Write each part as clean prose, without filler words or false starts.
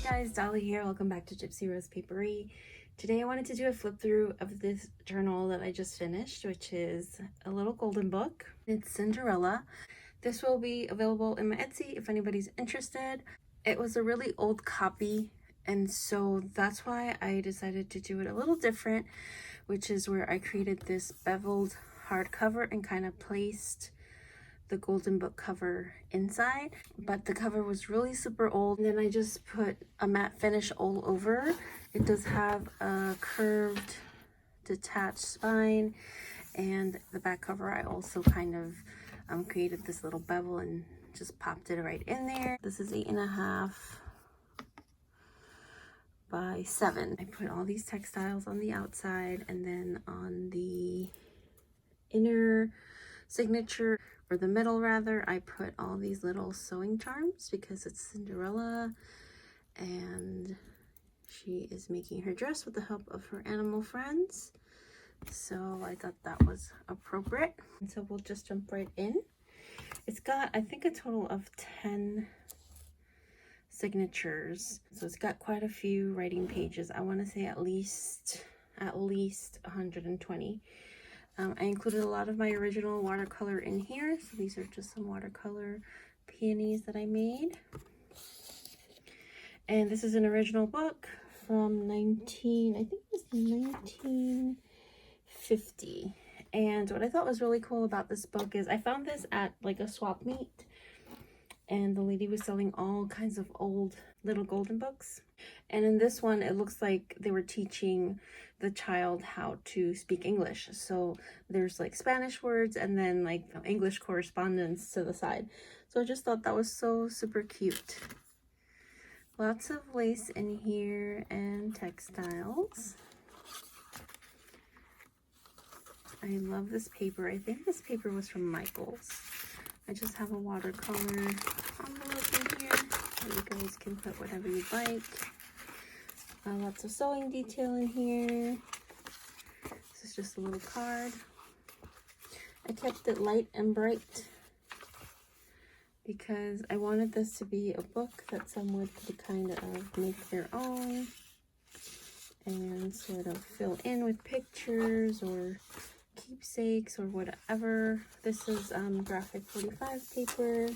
Guys, Dolly here. Welcome back to Gypsy Rose Papery. Today I wanted to do a flip through of this journal that I just finished, which is a little golden book. It's Cinderella. This will be available in my Etsy if anybody's interested. It was a really old copy, and so that's why I decided to do it a little different, which is where I created this beveled hardcover and kind of placed the golden book cover inside, but the cover was really super old, and then I just put a matte finish all over. It does have a curved detached spine, and the back cover I also kind of created this little bevel and just popped it right in there. This is 8.5 by 7. I put all these textiles on the outside, and then on the inner signature, or the middle rather, I put all these little sewing charms because it's Cinderella and she is making her dress with the help of her animal friends. So I thought that was appropriate. And so we'll just jump right in. It's got, I think, a total of 10 signatures. So it's got quite a few writing pages. I want to say at least 120. I included a lot of my original watercolor in here. So these are just some watercolor peonies that I made. And this is an original book from 1950. And what I thought was really cool about this book is I found this at like a swap meet, and the lady was selling all kinds of old little golden books. And in this one, it looks like they were teaching the child how to speak English. So there's like Spanish words and then like English correspondence to the side. So I just thought that was so super cute. Lots of lace in here and textiles. I love this paper. I think this paper was from Michael's. I just have a watercolor envelope in here. You guys can put whatever you'd like. Lots of sewing detail in here. This is just a little card. I kept it light and bright because I wanted this to be a book that someone could kind of make their own and sort of fill in with pictures or keepsakes or whatever. This is graphic 45 paper.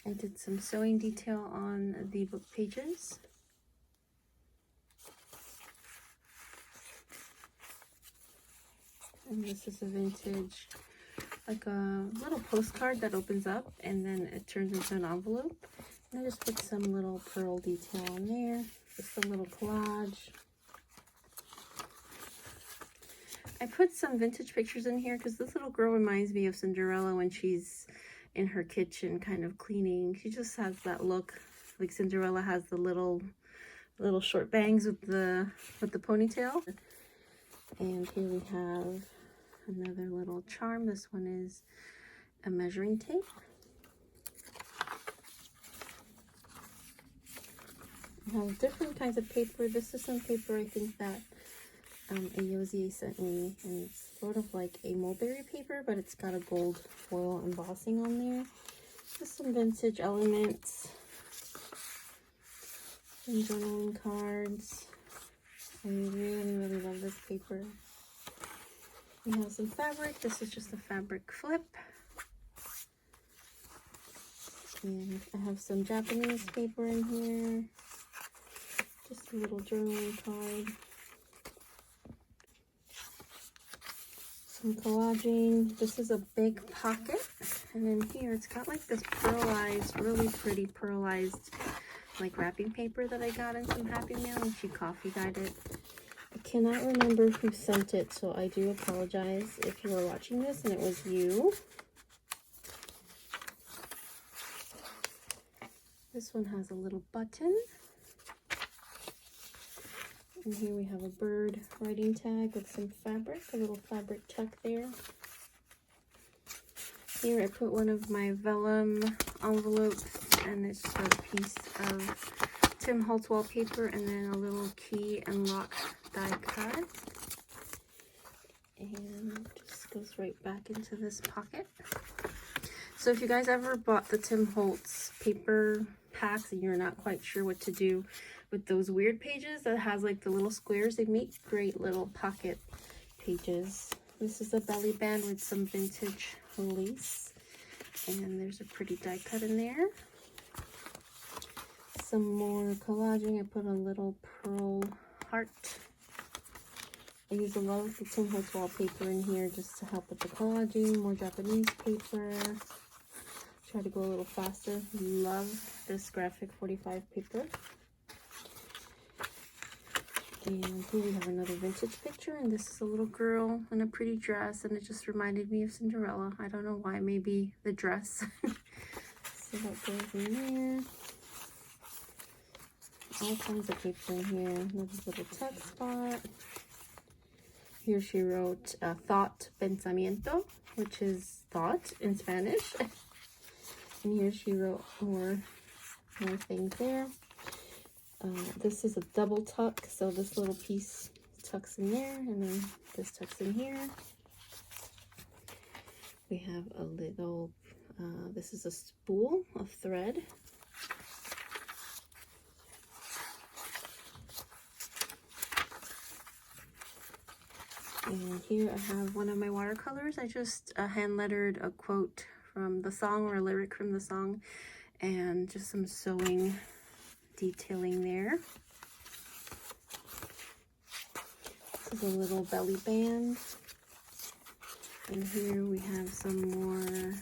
I did some sewing detail on the book pages. And this is a vintage, like a little postcard that opens up and then it turns into an envelope. And I just put some little pearl detail on there, just a little collage. I put some vintage pictures in here because this little girl reminds me of Cinderella when she's in her kitchen kind of cleaning. She just has that look like Cinderella has the little short bangs with the ponytail. And here we have another little charm. This one is a measuring tape. I have different kinds of paper. This is some paper I think that a Yosie sent me, and it's sort of like a mulberry paper, but it's got a gold foil embossing on there. Just some vintage elements, some journaling cards. I really love this paper. We have some fabric. This is just a fabric flip. And I have some Japanese paper in here. Just a little journaling card. Some collaging. This is a big pocket, and then here it's got like this pearlized, really pretty pearlized like wrapping paper that I got in some Happy Mail, and she coffee dyed it. I cannot remember who sent it, so I do apologize if you are watching this and it was you. This one has a little button. And here we have a bird writing tag with some fabric, a little fabric tuck there. Here I put one of my vellum envelopes, and it's just a piece of Tim Holtz wallpaper and then a little key and lock die cut. And just goes right back into this pocket. So if you guys ever bought the Tim Holtz paper packs and you're not quite sure what to do with those weird pages that has like the little squares, they make great little pocket pages. This is a belly band with some vintage lace, and there's a pretty die cut in there. Some more collaging. I put a little pearl heart. I use a lot of the Tim Holtz wallpaper in here just to help with the collaging. More Japanese paper. Try to go a little faster. Love this graphic 45 paper. And here we have another vintage picture, and this is a little girl in a pretty dress, and it just reminded me of Cinderella. I don't know why, maybe the dress. So that goes in there. All kinds of paper in here. Another little text spot. Here she wrote thought, pensamiento, which is thought in Spanish. And here she wrote more things there. This is a double tuck, so this little piece tucks in there, and then this tucks in here. We have a little, this is a spool of thread. And here I have one of my watercolors. I just hand lettered a quote from the song or a lyric from the song, and just some sewing detailing there. This is a little belly band. And here we have some more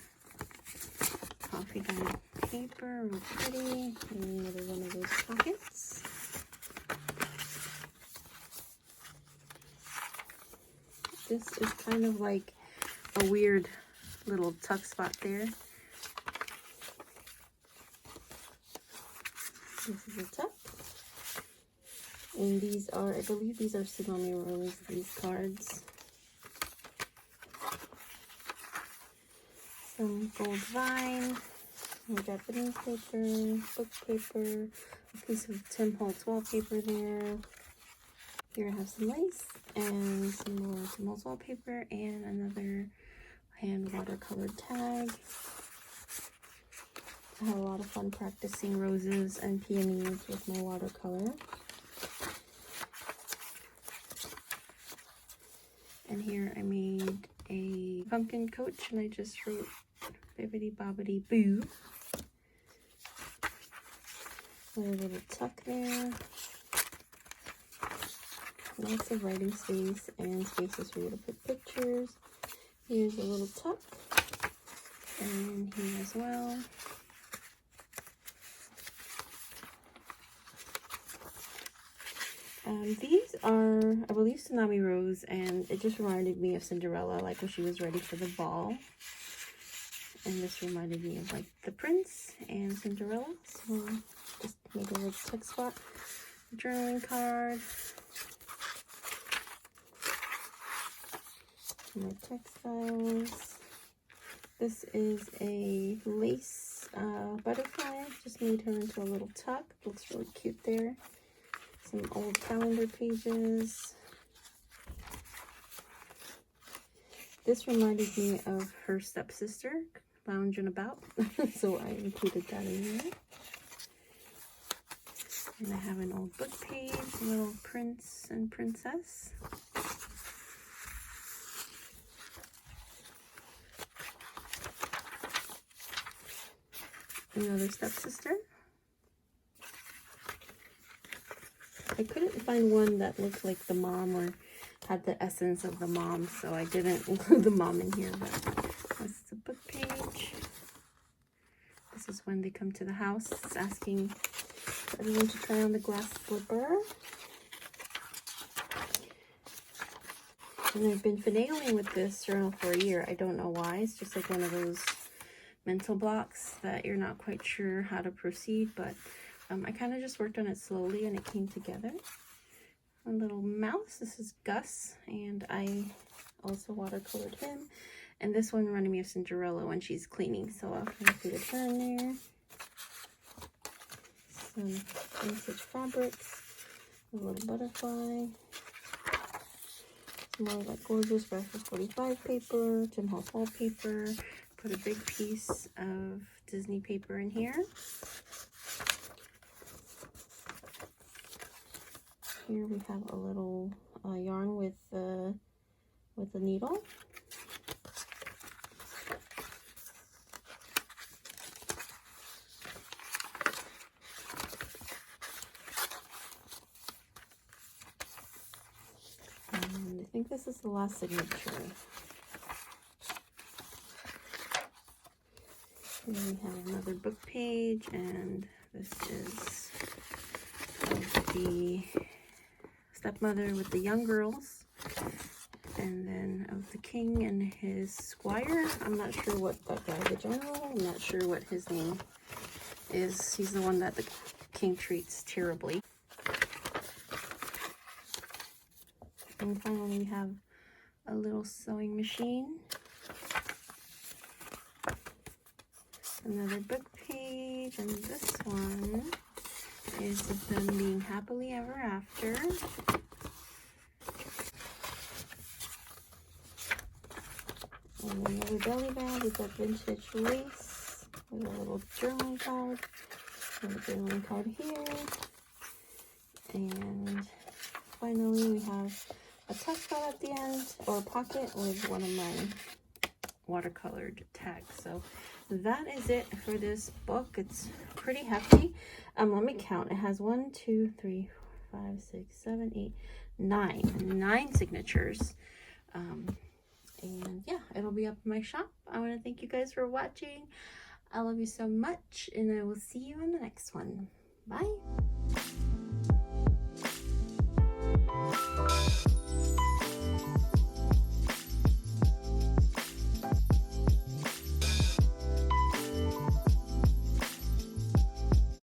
coffee dyed paper, real pretty. And another one of those pockets. This is kind of like a weird little tuck spot there. This is a tuck. And these are, I believe these are tsunami rose, these cards. Some gold vine, more Japanese paper, book paper, a piece of Tim Holtz wallpaper there. Here I have some lace and some more Tim Holtz wallpaper and another hand watercolor tag. I had a lot of fun practicing roses and peonies with my watercolor. And here I made a pumpkin coach, and I just wrote bibbidi bobbidi boo. Another little tuck there. Lots of writing space and spaces for you to put pictures. Here's a little tuck, and here as well. These are, I believe, Tsunami Rose, and it just reminded me of Cinderella, like when she was ready for the ball. And this reminded me of like the prince and Cinderella. So just made a little text spot, journaling card, more textiles. This is a lace butterfly. Just made her into a little tuck. Looks really cute there. Some old calendar pages. This reminded me of her stepsister lounging about, so I included that in here. And I have an old book page, a little prince and princess. Another stepsister. I couldn't find one that looked like the mom or had the essence of the mom, so I didn't include the mom in here, but this is a book page. This is when they come to the house. It's asking for everyone to try on the glass slipper. And I've been finagling with this journal for a year. I don't know why. It's just like one of those mental blocks that you're not quite sure how to proceed, but I kind of just worked on it slowly and it came together. A little mouse. This is Gus, and I also watercolored him. And this one reminded me of Cinderella when she's cleaning, so I'll include her in there. Some vintage fabrics, a little butterfly, some more like gorgeous Breakfast 45 paper, Tim Holtz wallpaper. Put a big piece of Disney paper in here. Here we have a little yarn with the needle. And I think this is the last signature. Here we have another book page, and this is of the stepmother with the young girls, and then of the king and his squire. I'm not sure what that guy, the general, I'm not sure what his name is. He's the one that the king treats terribly. And finally we have a little sewing machine. Another book page, and this one is of them being happily ever after. And another belly bag with that vintage lace with a little journaling card. And a journaling card here. And finally we have a tuck spot at the end, or a pocket, with one of my watercolored tags. So that is it for this book. It's pretty hefty. Let me count. It has 1, 2, 3, 4, 5, 6, 7, 8, 9 signatures. And yeah, it'll be up in my shop. I want to thank you guys for watching. I love you so much, and I will see you in the next one. Bye.